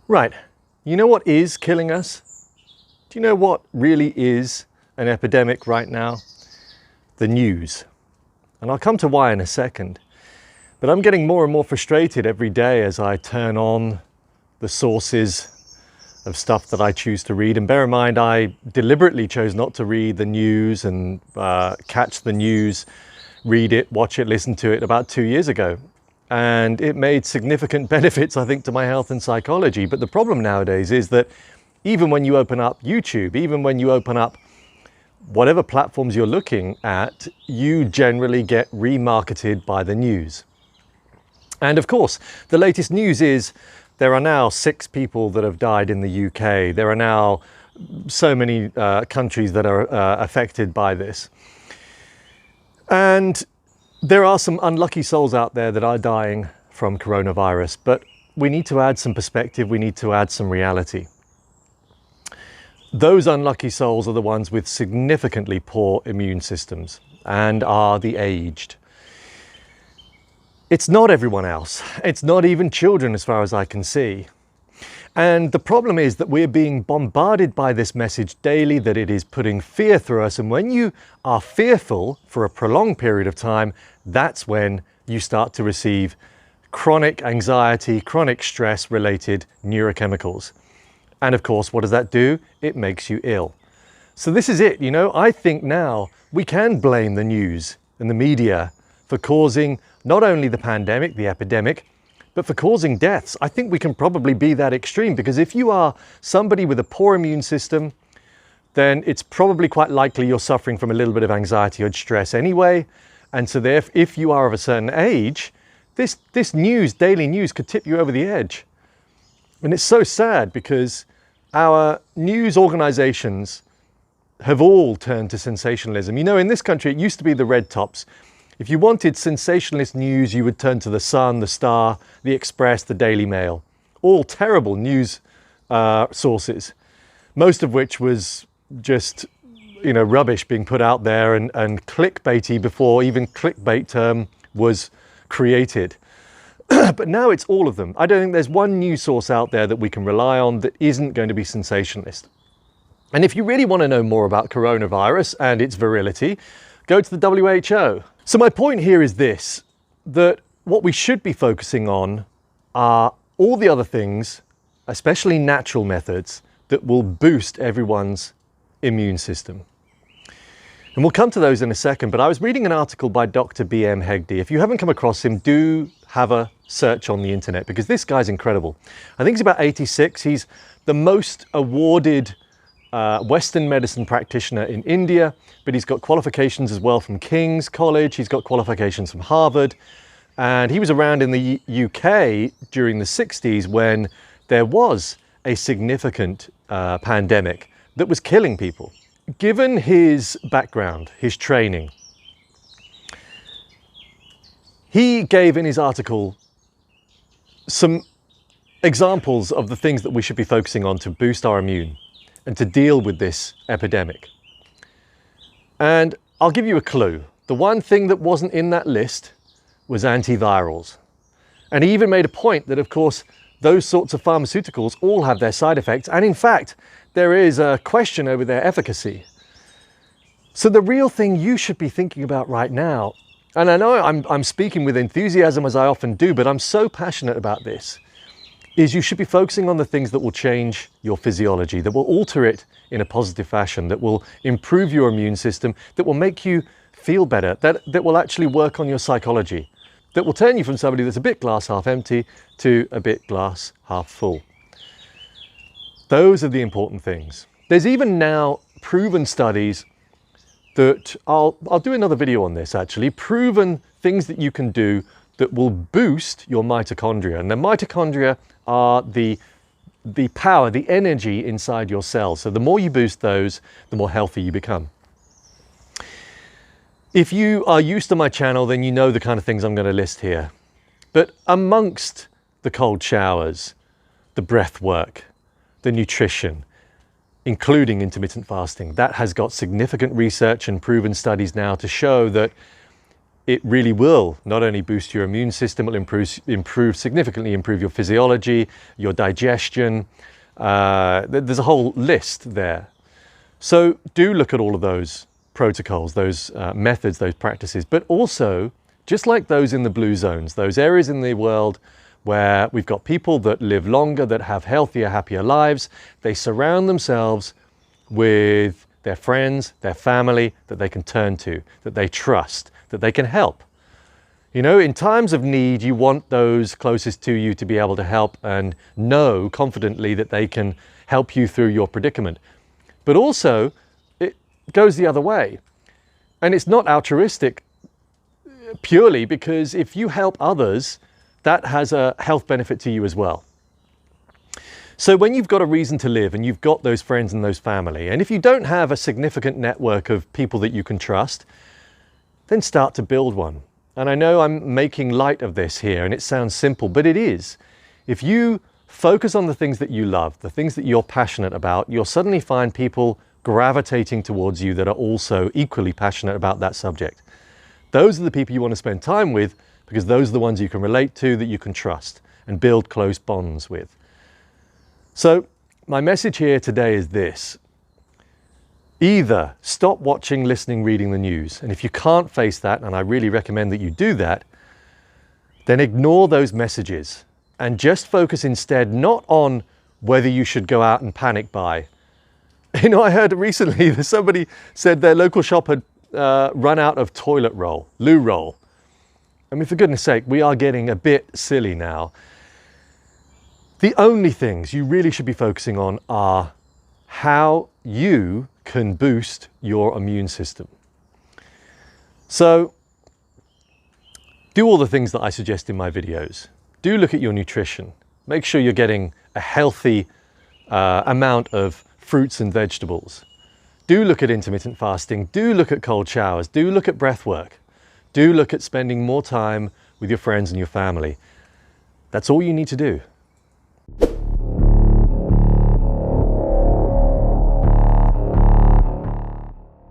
Right, you know what is killing us? Do you know what really is an epidemic right now? The news. And I'll come to why in a second. But I'm getting more and more frustrated every day as I turn on the sources of stuff that I choose to read. And bear in mind, I deliberately chose not to read the news and catch the news, read it, watch it, listen to it about 2 years ago. And it made significant benefits, I think, to my health and psychology. But the problem nowadays is that even when you open up YouTube, even when you open up whatever platforms you're looking at, you generally get remarketed by the news. And of course, the latest news is there are now 6 people that have died in the UK. There are now so many countries that are affected by this. And there are some unlucky souls out there that are dying from coronavirus, but we need to add some perspective. We need to add some reality. Those unlucky souls are the ones with significantly poor immune systems and are the aged. It's not everyone else. It's not even children as far as I can see. And the problem is that we're being bombarded by this message daily, that it is putting fear through us. And when you are fearful for a prolonged period of time, that's when you start to receive chronic anxiety, chronic stress related neurochemicals. And of course, what does that do? It makes you ill. So this is it, you know, I think now we can blame the news and the media for causing not only the pandemic, the epidemic, but for causing deaths. I think we can probably be that extreme, because if you are somebody with a poor immune system, then it's probably quite likely you're suffering from a little bit of anxiety or stress anyway. And so therefore, if you are of a certain age, this news, daily news, could tip you over the edge. And it's so sad because our news organizations have all turned to sensationalism. You know, in this country, it used to be the red tops. If you wanted sensationalist news, you would turn to the Sun, the Star, the Express, the Daily Mail. All terrible news sources, most of which was just, you know, rubbish being put out there and clickbaity before even clickbait term was created. But now it's all of them. I don't think there's one news source out there that we can rely on that isn't going to be sensationalist. And if you really want to know more about coronavirus and its virility, go to the WHO. So my point here is this, that what we should be focusing on are all the other things, especially natural methods, that will boost everyone's immune system. And we'll come to those in a second, but I was reading an article by Dr. B.M. Hegde. If you haven't come across him, do have a search on the internet, because this guy's incredible. I think he's about 86. He's the most awarded Western medicine practitioner in India, but he's got qualifications as well from King's College. He's got qualifications from Harvard. And he was around in the UK during the 60s when there was a significant pandemic that was killing people. Given his background, his training, he gave in his article some examples of the things that we should be focusing on to boost our immune and to deal with this epidemic. And I'll give you a clue. The one thing that wasn't in that list was antivirals. And he even made a point that, of course, those sorts of pharmaceuticals all have their side effects. And in fact, there is a question over their efficacy. So the real thing you should be thinking about right now, and I know I'm speaking with enthusiasm as I often do, but I'm so passionate about this, is you should be focusing on the things that will change your physiology, that will alter it in a positive fashion, that will improve your immune system, that will make you feel better, that will actually work on your psychology, that will turn you from somebody that's a bit glass half empty to a bit glass half full. Those are the important things. There's even now proven studies that, I'll do another video on this actually, proven things that you can do that will boost your mitochondria. And the mitochondria are the power, the energy inside your cells. So the more you boost those, the more healthy you become. If you are used to my channel, then you know the kind of things I'm going to list here. But amongst the cold showers, the breath work, the nutrition, including intermittent fasting, that has got significant research and proven studies now to show that it really will not only boost your immune system, it will significantly improve your physiology, your digestion. There's a whole list there. So do look at all of those protocols, those methods, those practices, but also, just like those in the blue zones, those areas in the world where we've got people that live longer, that have healthier, happier lives, they surround themselves with their friends, their family that they can turn to, that they trust, that they can help. You know, in times of need, you want those closest to you to be able to help and know confidently that they can help you through your predicament. But also, it goes the other way. And it's not altruistic purely because if you help others, that has a health benefit to you as well. So when you've got a reason to live and you've got those friends and those family, and if you don't have a significant network of people that you can trust, then start to build one. And I know I'm making light of this here and it sounds simple, but it is. If you focus on the things that you love, the things that you're passionate about, you'll suddenly find people gravitating towards you that are also equally passionate about that subject. Those are the people you want to spend time with because those are the ones you can relate to, that you can trust and build close bonds with. So my message here today is this. Either stop watching, listening, reading the news, and if you can't face that, and I really recommend that you do that, then ignore those messages and just focus instead not on whether you should go out and panic buy. You know, I heard recently that somebody said their local shop had run out of toilet roll, loo roll. I mean, for goodness sake, we are getting a bit silly now. The only things you really should be focusing on are how you can boost your immune system. So do all the things that I suggest in my videos. Do look at your nutrition. Make sure you're getting a healthy amount of fruits and vegetables. Do look at intermittent fasting. Do look at cold showers. Do look at breath work. Do look at spending more time with your friends and your family. That's all you need to do.